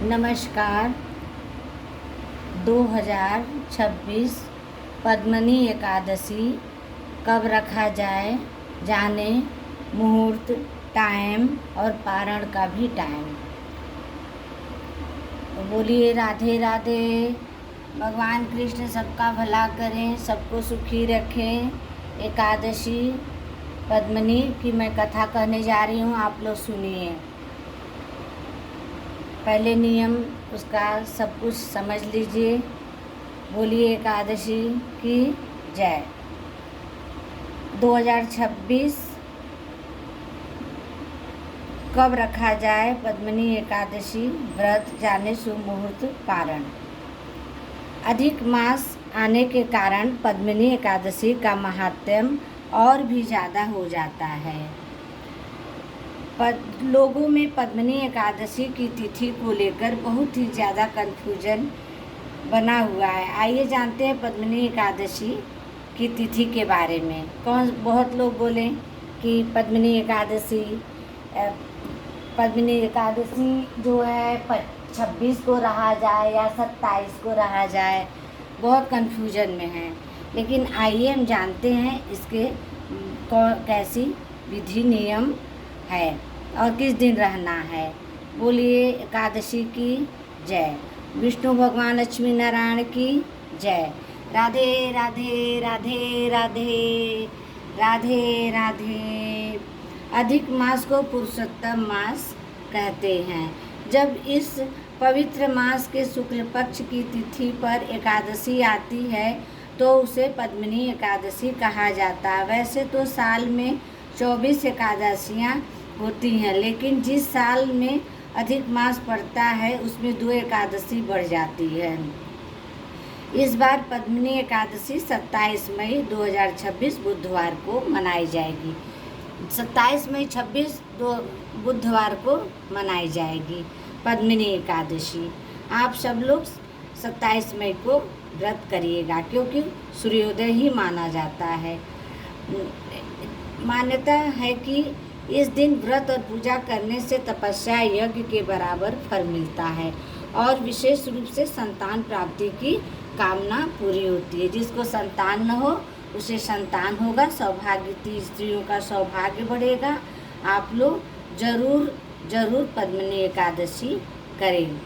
नमस्कार। 2026 पद्मिनी एकादशी कब रखा जाए, जाने मुहूर्त, टाइम और पारण का भी टाइम। तो बोलिए राधे राधे। भगवान कृष्ण सबका भला करें, सबको सुखी रखें। एकादशी पद्मिनी की मैं कथा कहने जा रही हूँ, आप लोग सुनिए। पहले नियम उसका सब कुछ समझ लीजिए। बोलिए एकादशी की जय। 2026 कब रखा जाए पद्मिनी एकादशी व्रत, जाने शुभ मुहूर्त, पारण। अधिक मास आने के कारण पद्मिनी एकादशी का महात्म्य और भी ज़्यादा हो जाता है। लोगों में पद्मिनी एकादशी की तिथि को लेकर बहुत ही ज़्यादा कन्फ्यूजन बना हुआ है। आइए जानते हैं पद्मिनी एकादशी की तिथि के बारे में। बहुत लोग बोले कि पद्मिनी एकादशी जो है 26 को रहा जाए या 27 को रहा जाए, बहुत कन्फ्यूजन में है। लेकिन आइए हम जानते हैं इसके कैसी विधि नियम है और किस दिन रहना है। बोलिए एकादशी की जय। विष्णु भगवान लक्ष्मी नारायण की जय। राधे राधे राधे राधे राधे राधे। अधिक मास को पुरुषोत्तम मास कहते हैं। जब इस पवित्र मास के शुक्ल पक्ष की तिथि पर एकादशी आती है तो उसे पद्मिनी एकादशी कहा जाता है। वैसे तो साल में 24 एकादशियाँ होती हैं, लेकिन जिस साल में अधिक मास पड़ता है उसमें 2 एकादशी बढ़ जाती है। इस बार पद्मिनी एकादशी 27 मई 2026 बुधवार को मनाई जाएगी। 27 मई 26 बुधवार को मनाई जाएगी पद्मिनी एकादशी। आप सब लोग 27 मई को व्रत करिएगा, क्योंकि सूर्योदय ही माना जाता है। मान्यता है कि इस दिन व्रत और पूजा करने से तपस्या यज्ञ के बराबर फल मिलता है और विशेष रूप से संतान प्राप्ति की कामना पूरी होती है। जिसको संतान न हो उसे संतान होगा, सौभाग्यवती स्त्रियों का सौभाग्य बढ़ेगा। आप लोग जरूर पद्मिनी एकादशी करें।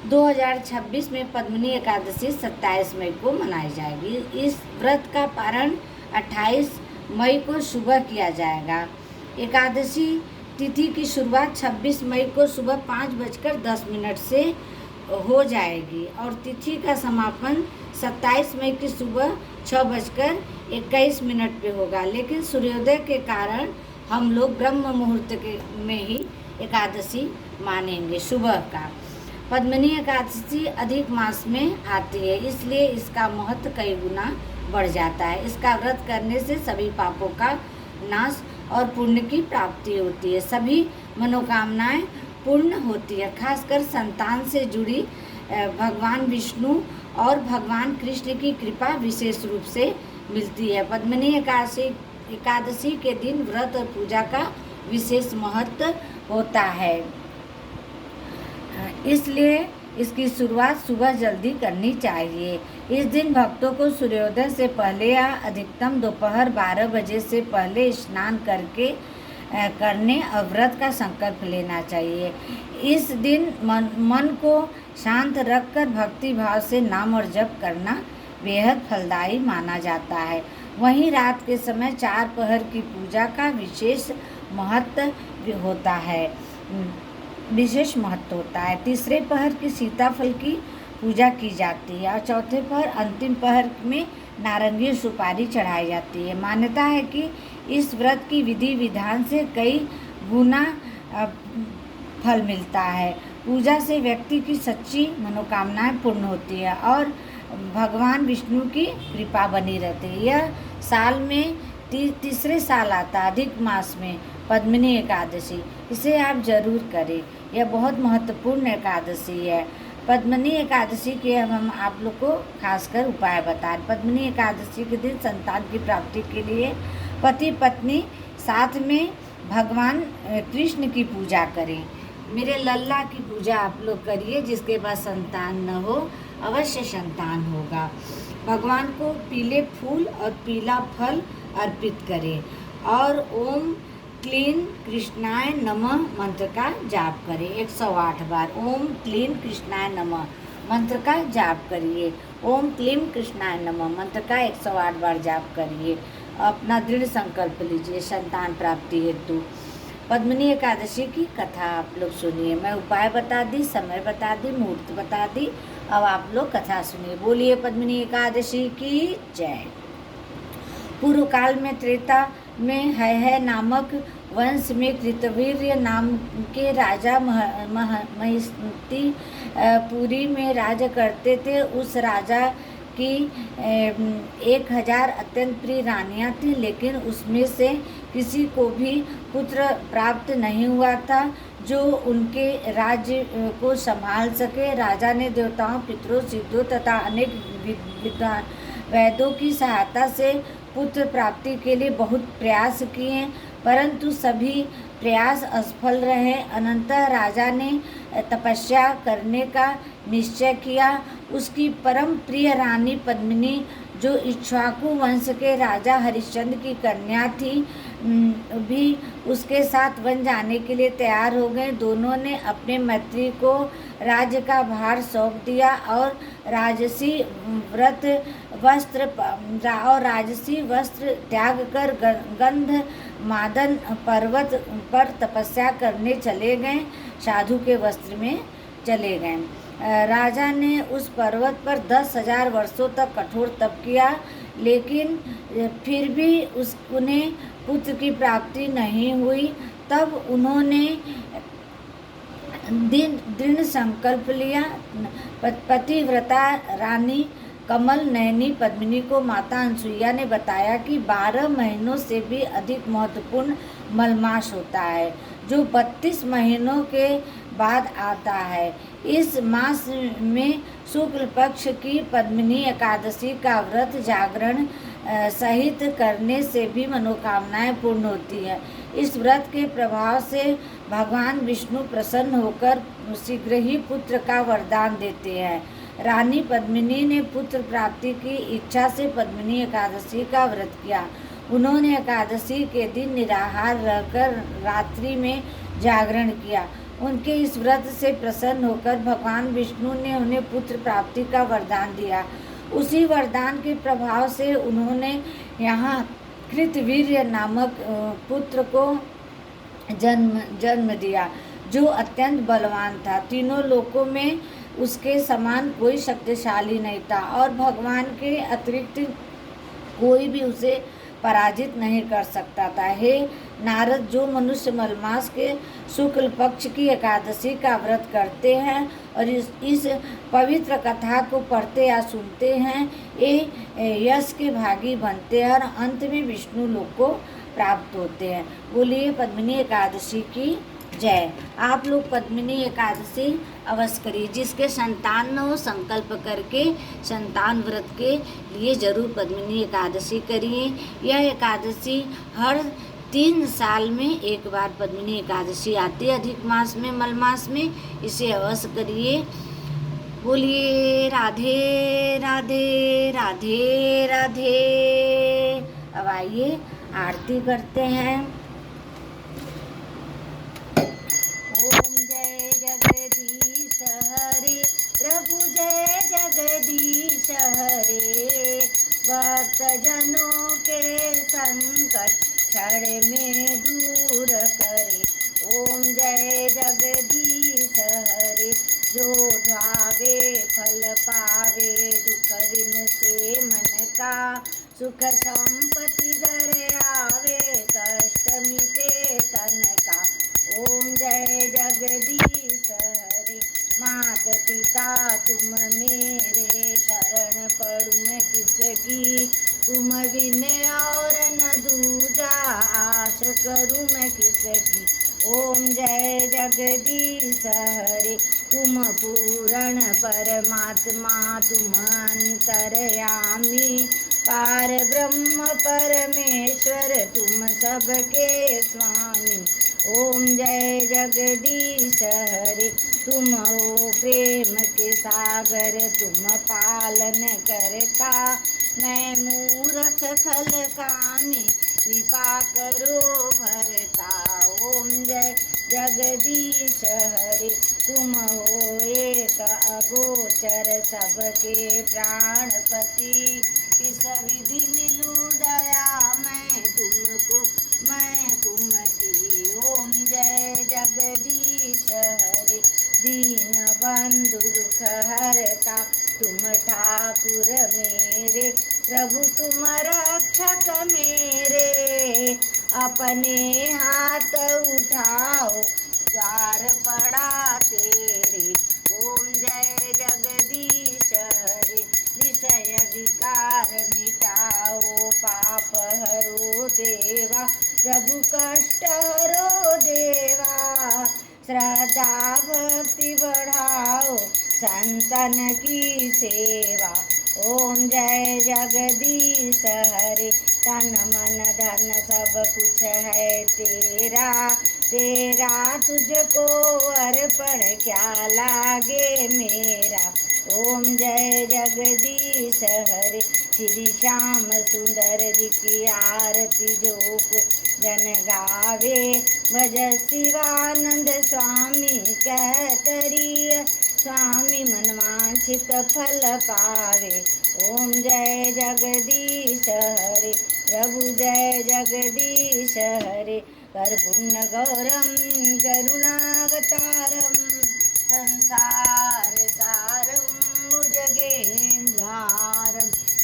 2026 में पद्मिनी एकादशी 27 मई को मनाई जाएगी। इस व्रत का पारण 28 मई को सुबह किया जाएगा। एकादशी तिथि की शुरुआत 26 मई को सुबह 5:10 से हो जाएगी और तिथि का समापन 27 मई की सुबह 6:21 पे होगा। लेकिन सूर्योदय के कारण हम लोग ब्रह्म मुहूर्त में ही एकादशी मानेंगे सुबह का। पद्मिनी एकादशी अधिक मास में आती है, इसलिए इसका महत्व कई गुना बढ़ जाता है। इसका व्रत करने से सभी पापों का नाश और पुण्य की प्राप्ति होती है। सभी मनोकामनाएं पूर्ण होती है। खासकर संतान से जुड़ी भगवान विष्णु और भगवान कृष्ण की कृपा विशेष रूप से मिलती है। पद्मिनी एकादशी के दिन व्रत और पूजा का विशेष महत्व होता है, इसलिए इसकी शुरुआत सुबह जल्दी करनी चाहिए। इस दिन भक्तों को सूर्योदय से पहले या अधिकतम दोपहर 12 बजे से पहले स्नान करने और व्रत का संकल्प लेना चाहिए। इस दिन मन को शांत रखकर भक्ति भाव से नाम और जप करना बेहद फलदायी माना जाता है। वहीं रात के समय 4 पहर की पूजा का विशेष महत्व होता है। तीसरे पहर की सीताफल की पूजा की जाती है और चौथे पहर अंतिम पहर में नारंगी सुपारी चढ़ाई जाती है। मान्यता है कि इस व्रत की विधि विधान से कई गुना फल मिलता है। पूजा से व्यक्ति की सच्ची मनोकामनाएं पूर्ण होती है और भगवान विष्णु की कृपा बनी रहती है। यह साल में तीसरे साल आता है अधिक मास में पद्मिनी एकादशी। इसे आप जरूर करें, यह बहुत महत्वपूर्ण एकादशी है। पद्मिनी एकादशी के हम आप लोग को खासकर उपाय बताएं। पद्मिनी एकादशी के दिन संतान की प्राप्ति के लिए पति पत्नी साथ में भगवान कृष्ण की पूजा करें। मेरे लल्ला की पूजा आप लोग करिए, जिसके पास संतान न हो अवश्य संतान होगा। भगवान को पीले फूल और पीला फल अर्पित करें और ओम क्लीन कृष्णाय नमः मंत्र का जाप करें 108 बार। ओम क्लीन कृष्णाय नमः मंत्र का जाप करिए। ओम क्लीम कृष्णाय नमः मंत्र का 108 बार जाप करिए। अपना दृढ़ संकल्प लीजिए संतान प्राप्ति हेतु। पद्मिनी एकादशी की कथा आप लोग सुनिए। मैं उपाय बता दी, समय बता दी, मुहूर्त बता दी। अब आप लोग कथा सुनिए। बोलिए पद्मिनी एकादशी की जय। पूर्व काल में त्रेता में है नामक वंश में कृतवीर्य नाम के राजा महिष्मति पुरी में राज करते थे। उस राजा की 1000 अत्यंत प्रिय रानियां थीं, लेकिन उसमें से किसी को भी पुत्र प्राप्त नहीं हुआ था जो उनके राज्य को संभाल सके। राजा ने देवताओं, पितरों, सिद्धों तथा अनेक विद्वान वैद्यों की सहायता से पुत्र प्राप्ति के लिए बहुत प्रयास किए, परंतु सभी प्रयास असफल रहे। अनंतः राजा ने तपस्या करने का निश्चय किया। उसकी परम प्रिय रानी पद्मिनी, जो इक्ष्वाकु वंश के राजा हरिश्चंद्र की कन्या थी, भी उसके साथ वन जाने के लिए तैयार हो गए। दोनों ने अपने मंत्री को राज्य का भार सौंप दिया और राजसी वस्त्र त्याग कर गंध मादन पर्वत पर तपस्या करने चले गए। साधु के वस्त्र में चले गए। राजा ने उस पर्वत पर 10,000 वर्षों तक कठोर तप किया, लेकिन फिर भी उन्हें पुत्र की प्राप्ति नहीं हुई। तब उन्होंने दृढ़ संकल्प लिया। पतिव्रता रानी कमल नयनी पद्मिनी को माता अनसुईया ने बताया कि 12 महीनों से भी अधिक महत्वपूर्ण मलमास होता है, जो 32 महीनों के बाद आता है। इस मास में शुक्ल पक्ष की पद्मिनी एकादशी का व्रत जागरण सहित करने से भी मनोकामनाएं पूर्ण होती है। इस व्रत के प्रभाव से भगवान विष्णु प्रसन्न होकर शीघ्र ही पुत्र का वरदान देते हैं। रानी पद्मिनी ने पुत्र प्राप्ति की इच्छा से पद्मिनी एकादशी का व्रत किया। उन्होंने एकादशी के दिन निराहार रहकर रात्रि में जागरण किया। उनके इस व्रत से प्रसन्न होकर भगवान विष्णु ने उन्हें पुत्र प्राप्ति का वरदान दिया। उसी वरदान के प्रभाव से उन्होंने यहाँ कृतवीर्य नामक पुत्र को जन्म दिया, जो अत्यंत बलवान था। तीनों लोकों में उसके समान कोई शक्तिशाली नहीं था और भगवान के अतिरिक्त कोई भी उसे पराजित नहीं कर सकता था। हे नारद, जो मनुष्य मलमास के शुक्ल पक्ष की एकादशी का व्रत करते हैं और इस पवित्र कथा को पढ़ते या सुनते हैं, ये यश के भागी बनते हैं और अंत में विष्णु लोक को प्राप्त होते हैं। बोलिए पद्मिनी एकादशी की जय। आप लोग पद्मिनी एकादशी अवश्य करिए। जिसके संतान न हो, संकल्प करके संतान व्रत के लिए जरूर पद्मिनी एकादशी करिए। यह एकादशी हर 3 साल में एक बार पद्मिनी एकादशी आती है, अधिक मास में, मलमास में। इसे अवश्य करिए। बोलिए राधे राधे राधे राधे। अब आइए आरती करते हैं। ओम जय जगदीश हरे, प्रभु जय जगदीश हरे। भक्त जनों के संकट क्षण में दूर करे। ओम जय जगदीश हरे, जो ध्यावे फल पावे, दुख विन से मन का। सुख संपत्ति घर आवे, कष्ट मिटे तन का। ओम जय जगदीश हरे। मात पिता तुम मेरे, शरण पड़ूं मैं किसकी। तुम बिन और न दूजा, आश करूं मैं किसकी। ओम जय जगदीश हरे, तुम पूर्ण परमात्मा, तुम अंतर्यामी। पार ब्रह्म परमेश्वर, तुम सबके स्वामी। ओम जय जगदीश हरे, तुम हो प्रेम के सागर, तुम पालन करता, मैं मूर्ख खल कामी, कृपा करो भरता। ओम जय जगदीश हरे, तुम हो एक अगोचर, सबके प्राणपति, इस विधि मिलू दया, मैं तुमको मैं तुम की। ओम जय जगदीश हरे, दीन बंधु दुख हरता, तुम ठाकुर मेरे, प्रभु तुम रक्षक मेरे, अपने हाथ उठाओ, द्वार पड़ा तेरे। ओम जय जगदीश हरे, विषय विकार मिटाओ, पाप हरो देवा, प्रभु कष्ट हरो देवा, श्रद्धा भक्ति बढ़ाओ, संतन की सेवा। ओम जय जगदीश हरे, तन मन धन सब कुछ है तेरा, तेरा तुझको अर्पण क्या लागे मेरा। ओम जय जगदीश हरे, श्री श्याम सुंदर जी की आरती जो को जन गावे, भज शिवानंद स्वामी कहतरी, स्वामी मनवांछित फल पावे। ओम जय जगदीश हरे, प्रभु जय जगदीश हरे, कर्पूर्ण गौरम करुणावतारम, संसार सारं भुजगेन्द्रहारं,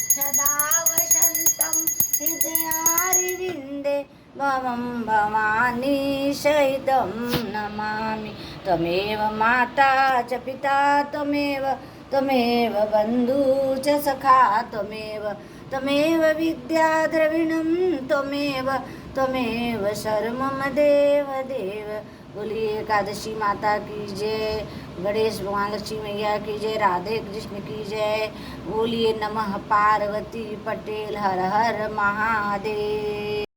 सदा वसन्तं हृदयारविन्दे, भवं भवानी सहितं नमामि। त्वमेव माता च पिता त्वमेव, त्वमेव बन्धु च सखा त्वमेव, त्वमेव विद्या द्रविणं त्वमेव, त्वमेव शर्मम देव देव। बोलिए एकादशी माता की जय, गणेश भगवान लक्ष्मी मैया की जय, राधे कृष्ण की जय। बोलिए नमः पार्वती पटेल, हर हर महादेव।